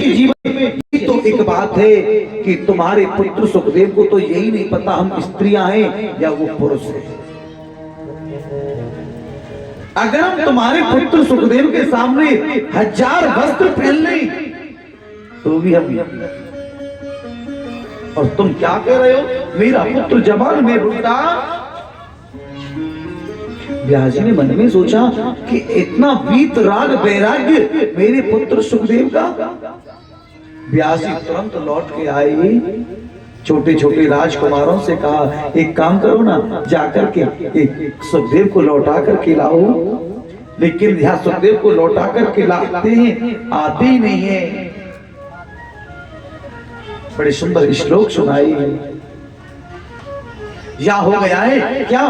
जीवन में ये तो एक बात है कि तुम्हारे पुत्र सुखदेव को तो यही नहीं पता हम स्त्रियां हैं या वो पुरुष है। अगर हम तुम्हारे पुत्र सुखदेव के सामने 1000 वस्त्र पहन लें तो भी हम, और तुम क्या कह रहे हो मेरा पुत्र जवान में बुढ़ा। व्यास जी ने मन में सोचा कि इतना वीत राग वैराग्य मेरे पुत्र सुखदेव का। व्यास जी तुरंत लौट के आए, छोटे छोटे राजकुमारों से कहा एक काम करो ना, जाकर के एक सुखदेव को लौटा कर के लाओ। लेकिन यहाँ सुखदेव को लौटा कर के लाते हैं, आते ही नहीं है। बड़े सुंदर श्लोक सुनाई। या हो गया है क्या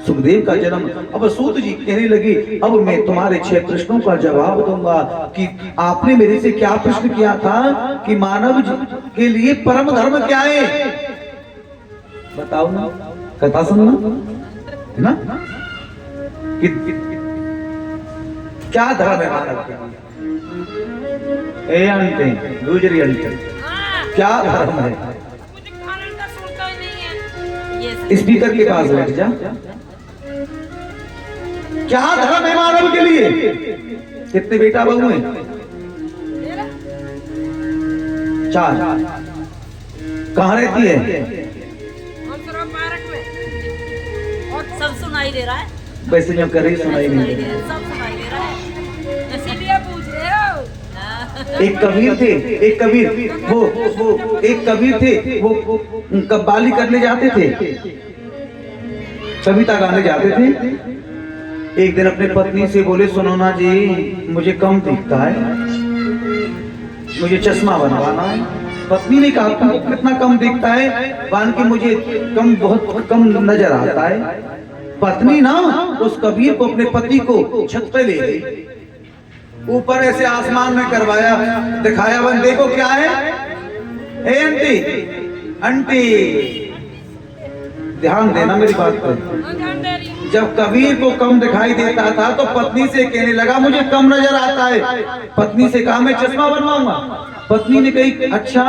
सुखदेव का जन्म। अब सूत जी कहने लगे अब मैं तुम्हारे 6 प्रश्नों का जवाब दूंगा कि आपने मेरे से क्या प्रश्न किया था कि मानव के लिए परम धर्म क्या है, बताओ ना, कथा सुनना है ना कि क्या धर्म है मानव के लिए। ए अंटे गुजरी अंटे क्या धर्म है। स्पीकर के पास बैठ जा। क्या धर्म है मानव के लिए। कितने बेटा बहू हैं। 4। कहाँ रहती है। सब सुनाई दे रहा है। वैसे जो कर रही सुनाई नहीं दे सब सुनाई दे रहा है, इसीलिए पूछ रहे हो। एक कबीर थे, एक कबीर वो एक कबीर थे, वो कव्वाली करने जाते थे, कविता गाने जाते थे। एक दिन अपने पत्नी से बोले सुनो ना जी मुझे कम दिखता है, मुझे चश्मा बनवाना है। पत्नी ने कहा तुमको कितना कम दिखता है। बान के मुझे कम, बहुत कम नजर आता है। पत्नी ना उस कबीर को, अपने पति को छत पे ले गई, ऊपर ऐसे आसमान में करवाया, दिखाया बन देखो क्या है। ए आंटी, आंटी ध्यान देना मेरी बात पर। जब कबीर को कम दिखाई देता था तो पत्नी से कहने लगा मुझे कम नजर आता है। पत्नी से कहा मैं चश्मा बनवाऊंगा। पत्नी ने कही अच्छा।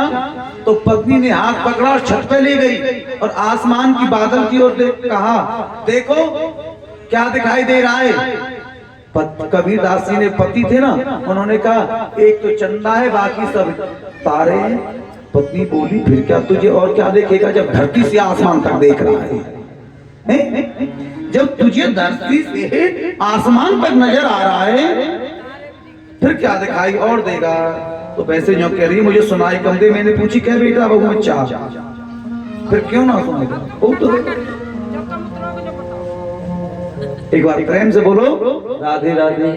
तो पत्नी ने हाथ पकड़ा और छत पे ले गई और आसमान की बादल की ओर कहा देखो क्या दिखाई दे रहा है। कबीर दास जी ने पति थे ना, उन्होंने कहा एक तो चंदा है बाकी सब तारे हैं। पत्नी बोली फिर क्या तुझे और क्या देखेगा जब धरती से आसमान तक देख रहा है। जब तुझे धरती से आसमान तक नजर आ रहा है फिर क्या दिखाई और देगा। तो वैसे जो कह रही मुझे सुनाई कम दे। मैंने पूछी क्या बेटा बहू में 4, फिर क्यों ना सुनेगा। वो तो एक बार प्रेम से बोलो राधे राधे।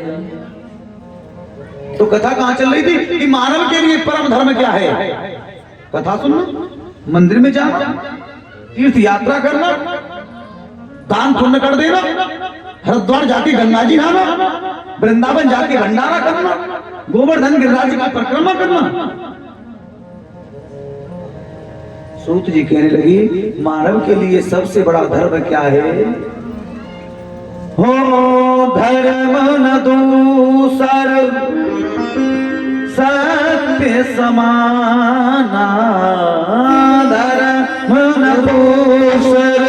तो कथा कहाँ चल रही थी कि मानव के लिए परम धर्म क्या है। कथा सुनना, मंदिर में जाना, तीर्थ यात्रा करना, दान पुण्य कर देना, हरिद्वार जाके गंगा जी नहाना, वृंदावन जाके भंडारा करना, गोवर्धन गिरिराज की परिक्रमा करना। सूत जी कहने लगी मानव के लिए सबसे बड़ा धर्म क्या है। हो धर्म न दूसर सत्य समाना, धर्म न दूसर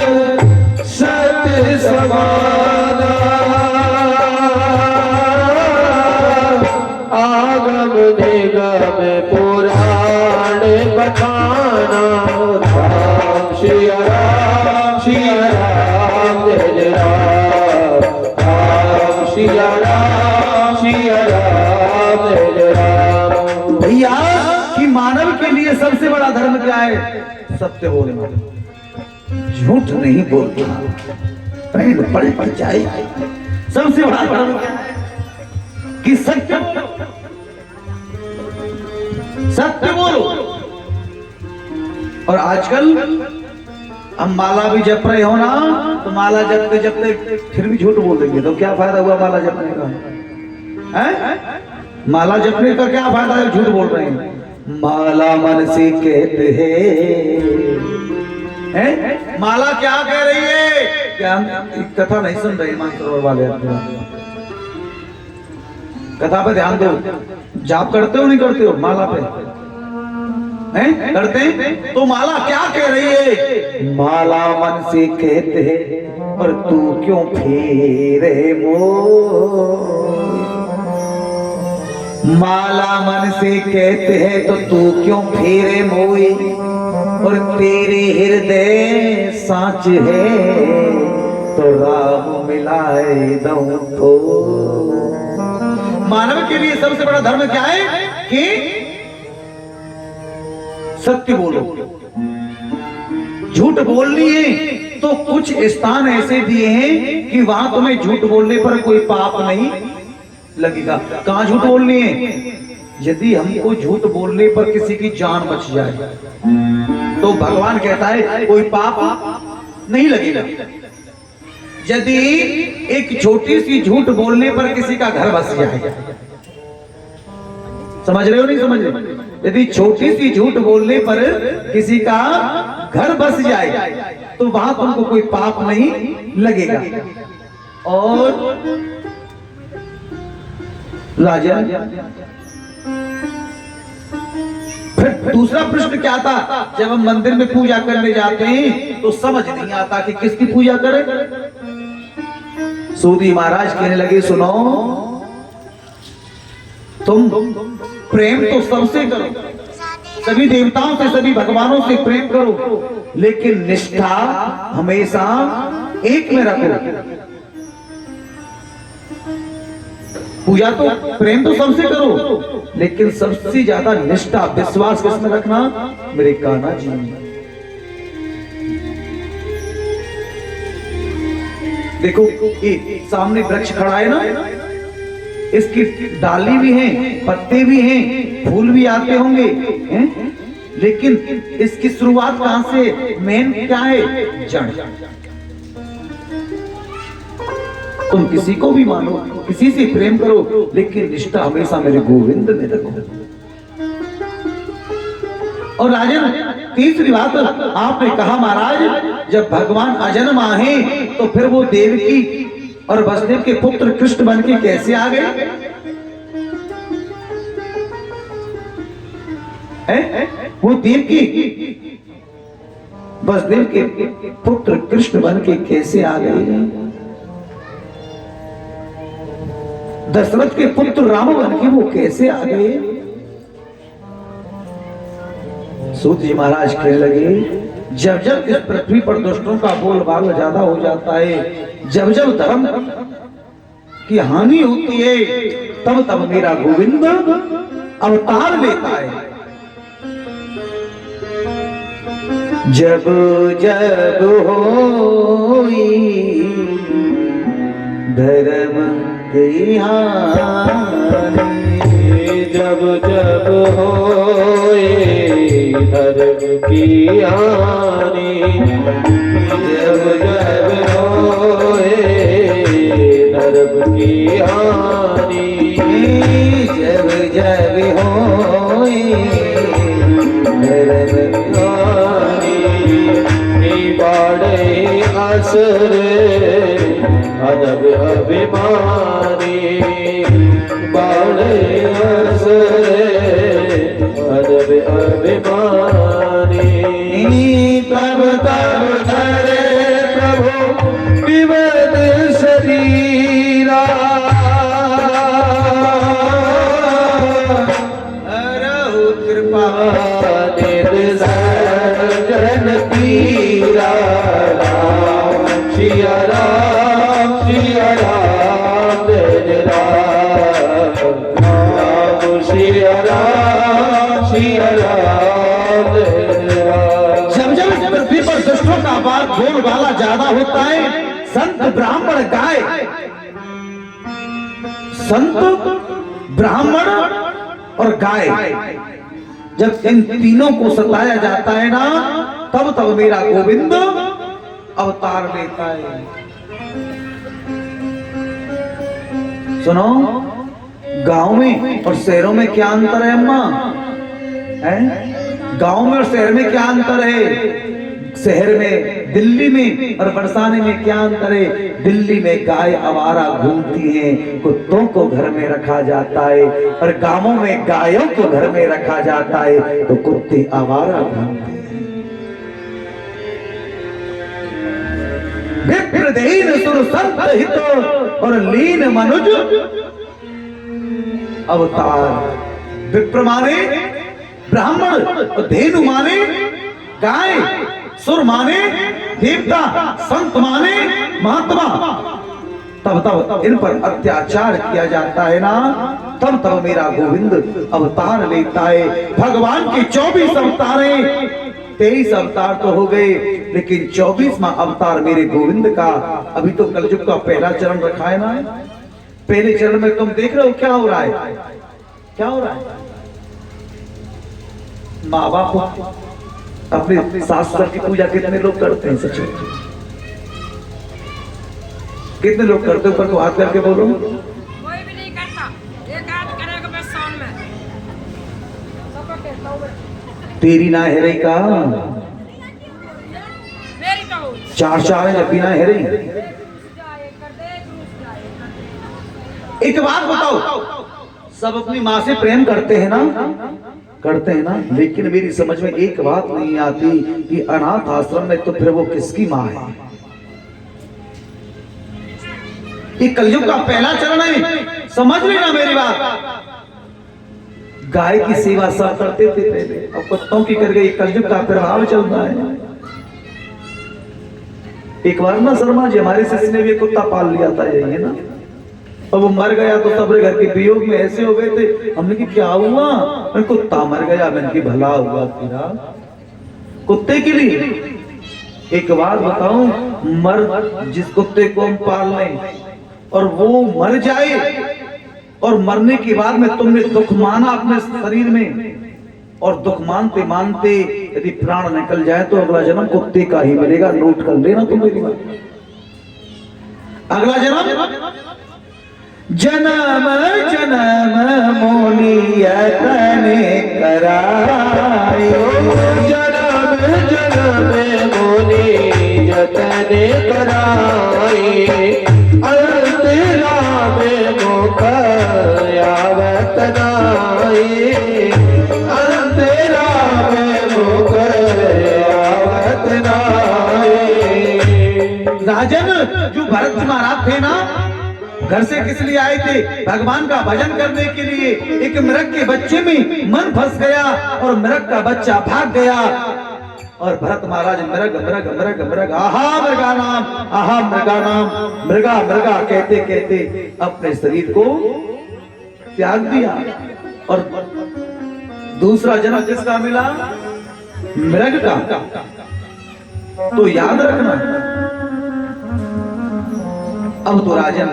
सत्य समाना, आगम निगम पुराण बखाना, राम श्री राम श्री राम जय जय राम, राम श्री राम श्री राम जय जय राम। भैया कि मानव के लिए सबसे बड़ा धर्म क्या है। सत्य बोलना, झूठ नहीं बोलना, पैर पड़ जाए। सबसे बड़ा धर्म क्या है कि सत्य सत्य बोलो। और आजकल हम माला भी जप रहे हो ना, तो माला जपते जपते फिर भी झूठ बोल देंगे तो क्या फायदा हुआ माला जपने का है। माला जपने का क्या फायदा है, झूठ बोल रहे हैं। माला मन से कहते हैं। माला क्या कह रही है, क्या कथा नहीं सुन रही मानसरोवर वाले। कथा पे ध्यान दो। जाप करते हो नहीं करते हो माला पे? हैं करते हैं? तो माला क्या कह रही है? माला मन से कहते हैं और तू क्यों फेरे मोह। माला मन से कहते हैं तो तू क्यों फेरे मोई, और तेरे हृदय साच है तो राम मिलाए दऊं तो। मानव के लिए सबसे बड़ा धर्म क्या है कि सत्य बोलो। झूठ बोलनी है तो कुछ स्थान ऐसे दिए हैं कि वहां तुम्हें झूठ बोलने पर कोई पाप नहीं लगेगा। कहां झूठ बोलनी है? यदि हमको झूठ बोलने पर किसी की जान बच जाए तो भगवान कहता है कोई पाप नहीं लगेगा। यदि एक छोटी सी झूठ बोलने पर किसी का घर बस जाए, समझ रहे हो नहीं समझ रहे? यदि छोटी सी झूठ बोलने पर किसी का घर बस जाए तो वहां तुमको कोई पाप नहीं लगेगा। और राजा फिर दूसरा प्रश्न क्या था? जब हम मंदिर में पूजा करने जाते हैं तो समझ नहीं आता कि किसकी पूजा करें। सूदी महाराज कहने लगे सुनो, तुम प्रेम तो सबसे करो, सभी देवताओं से सभी भगवानों से प्रेम करो, लेकिन निष्ठा हमेशा एक में रखो। पूजा तो प्रेम तो सबसे करो, लेकिन सबसे ज्यादा निष्ठा विश्वास किसमें रखना? मेरे कान्हा जी में। देखो ये सामने वृक्ष खड़ा है ना, इसकी डाली भी है, पत्ते भी हैं, फूल भी आते होंगे हैं? लेकिन इसकी शुरुआत कहां से? मेन क्या है? जड़। तुम किसी को भी मानो, किसी से प्रेम करो, लेकिन निष्ठा हमेशा मेरे गोविंद में रखो। और राजन तीसरी बात आपने कहा महाराज, जब भगवान अजन्मा है तो फिर वो देवकी और वसुदेव के पुत्र कृष्ण बन के कैसे आ गए? वो देवकी वसुदेव के पुत्र कृष्ण बन के कैसे आ गए? दशरथ के पुत्र राम बन के वो कैसे आ गए? सूत जी महाराज कहने लगे, जब जब इस पृथ्वी पर दुष्टों का बोलबाला ज्यादा हो जाता है, जब जब धर्म की हानि होती है, तब तब मेरा गोविंद अवतार लेता है। जब जब होई धर्म की हानि, जब जब होए धर्म की हानि, जब जब होए धर्म की हानि, जब जब होई धर्म की हानि, बाड़े असरे अदब अभिमानी, बाड़े असरे अदब अभिमानी, तब तब धरे प्रभु विवद शरीरा, हरहु कृपा निर्जन तीरा, सिया राम सिया राम जय राम, सिया राम सिया राम जय राम। जब जब पृथ्वी पर दुष्टों का बोलबाला ज्यादा होता है, संत ब्राह्मण गाय, संत ब्राह्मण और गाय, जब इन तीनों को सताया जाता है ना, तब तब मेरा गोविंद अवतार लेता है। सुनो, गांव में और शहरों में क्या अंतर है अम्मा? है? गांव में और शहर में क्या अंतर है? शहर में, दिल्ली में और बरसाने में क्या अंतर है? दिल्ली में गाय आवारा घूमती हैं, कुत्तों को घर में रखा जाता है, और गांवों में गायों को घर में रखा जाता है तो कुत्ते आवारा घूमते हैं। विप्रदेन सुर संत हित और लीन मनुज अवतार। विप्र माने ब्राह्मण, और धेनु माने गाय, सुर माने देवता, संत माने महात्मा। तब इन पर अत्याचार किया जाता है ना, तब मेरा गोविंद अवतार लेता है। भगवान के 24 अवतार हैं, 23 अवतार तो हो गए, लेकिन 24वां अवतार मेरे गोविंद का अभी तो कलयुग का पहला चरण रखा है ना। पहले चरण में तुम देख रहे हो क्या हो रहा है, क्या हो रहा है? माँ बाप अपने सास ससुर की पूजा कितने लोग करते हैं? सच कितने लोग करते हो? ऊपर को हाथ करके बोलो। कोई भी नहीं करता, एक आध करेगा बस साउंड में। सबको कहता हूँ मैं। तेरी ना है रही का, मेरी तो 4 है, जब भी ना है रही। एक बात बताओ, सब अपनी माँ से प्रेम करते हैं ना, करते हैं ना, लेकिन मेरी समझ में एक बात नहीं आती कि अनाथ आश्रम में तो फिर वो किसकी माँ है? ये कलयुग का पहला चरण है, समझ लेना मेरी बात। गाय की सेवा सब करते थे पहले, अब कुत्तों की कर गई। कलयुग का प्रभाव चल रहा है। एक बार ना शर्मा जी हमारे शिष्य ने भी कुत्ता पाल लिया था, यही है ना। अब वो मर गया तो सब घर के वियोग में ऐसे हो गए थे। हमने कि क्या हुआ? कुत्ता मर गया। मैंने कि भला हुआ तेरा कुत्ते के लिए। एक बात बताऊं, जिस कुत्ते को हम पाल लें और वो मर जाए, और मरने के बाद में तुमने दुख माना अपने शरीर में, और दुख मानते मानते यदि प्राण निकल जाए तो अगला जन्म कुत्ते का ही मिलेगा। नोट कर लेना तुम मेरी बात। अगला जन्म जन्म जन्म मोलियतने करायो, जन्म जन्म मोली जतने कराए, अंत राम मुख आवत नाए, अंत राम मुख आवत नाए। राजन, जो भरत जी महाराज थे ना, घर से किस लिए आए थे? भगवान का भजन करने के लिए। एक मृग के बच्चे में मन फंस गया और मृग का बच्चा भाग गया, और भरत महाराज मृग मृग मृग मृग आहा मृगा नाम, आहा मृगा नाम, मृगा मृगा कहते कहते अपने शरीर को त्याग दिया। और दूसरा जन्म किसका मिला? मृग का। तो याद रखना। अब तो राजन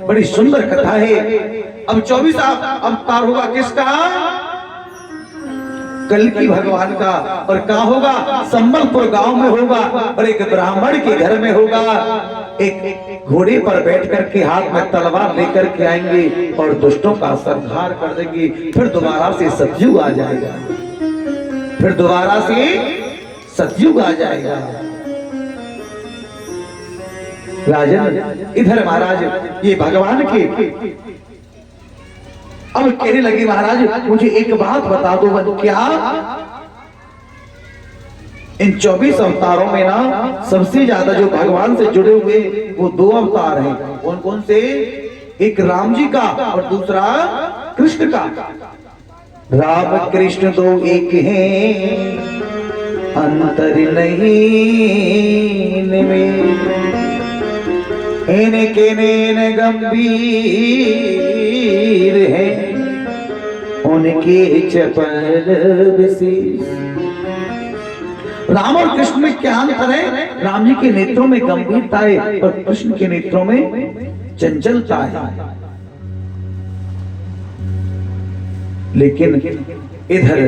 बड़ी सुंदर कथा है। अब 24 अवतार होगा किसका? कल्कि भगवान का। और कहाँ होगा? संबलपुर गांव में होगा, और एक ब्राह्मण के घर में होगा। एक घोड़े पर बैठ करके हाथ में तलवार लेकर के आएंगे और दुष्टों का संहार कर देंगे। फिर दोबारा से सतयुग आ जाएगा, फिर दोबारा से सतयुग आ जाएगा। राजन इधर महाराज ये भगवान के अब कहने लगे, महाराज मुझे एक बात बता दो, क्या इन 24 अवतारों में ना सबसे ज्यादा जो भगवान से जुड़े हुए वो 2 अवतार हैं? कौन कौन से? एक राम जी का और दूसरा कृष्ण का। राम कृष्ण दो एक हैं, अंतर नहीं में, इनके नैन गंभीर है, उनके चपल विशेष। राम और कृष्ण में क्या अंतर है? राम जी के नेत्रों में गंभीरता है और कृष्ण के नेत्रों में चंचलता है। लेकिन इधर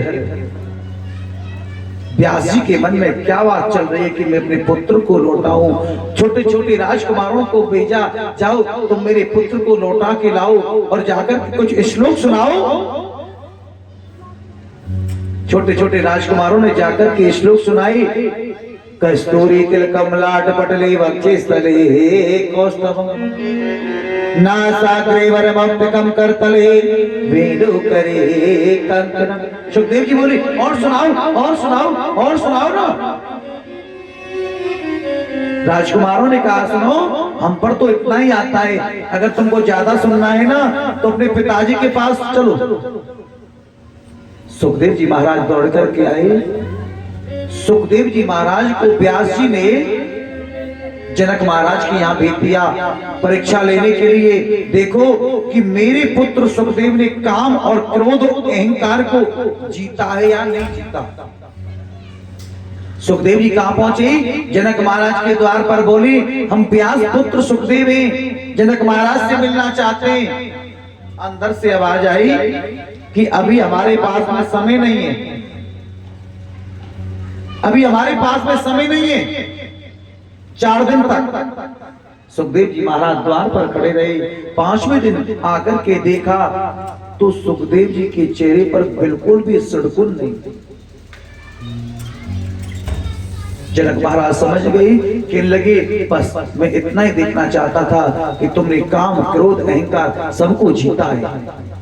व्यास जी के मन में क्या बात चल रही है कि मैं अपने पुत्र को लौटाऊं। छोटे छोटे राजकुमारों को भेजा, जाओ तुम मेरे पुत्र को लौटा के लाओ और जाकर कुछ श्लोक सुनाओ। छोटे छोटे राजकुमारों ने जाकर के श्लोक सुनाए। कस्तूरी तिलकम लाटपटले वक्षस्थले कौस्तुभम नासाग्रे वरमप्यकम करतले वेणु करे कंकणम। सुखदेव जी बोले और सुनाओ और सुनाओ और सुनाओ ना। राजकुमारों ने कहा सुनो, हम पर तो इतना ही आता है, अगर तुमको ज्यादा सुनना है ना तो अपने पिताजी के पास चलो। सुखदेव जी महाराज दौड़ करके आए। सुखदेव जी महाराज को व्यास जी ने जनक महाराज के यहाँ भेज दिया परीक्षा लेने के लिए। देखो कि मेरे पुत्र सुखदेव ने काम और क्रोध और अहंकार को जीता है या नहीं जीता। सुखदेव जी कहां पहुंचे? जनक महाराज के द्वार पर। बोली हम व्यास पुत्र सुखदेव हैं, जनक महाराज से मिलना चाहते हैं। अंदर से आवाज आई कि अभी हमारे पास में समय नहीं है, अभी हमारे पास में समय नहीं है, 4 दिन तक। सुखदेव जी महाराज द्वार पर खड़े रहे। 5वें दिन आकर के देखा तो सुखदेव जी के चेहरे पर बिल्कुल भी सड़कुन नहीं। जनक महाराज समझ गई कि लगे बस मैं इतना ही देखना चाहता था कि तुमने काम क्रोध अहंकार सबको जीता है।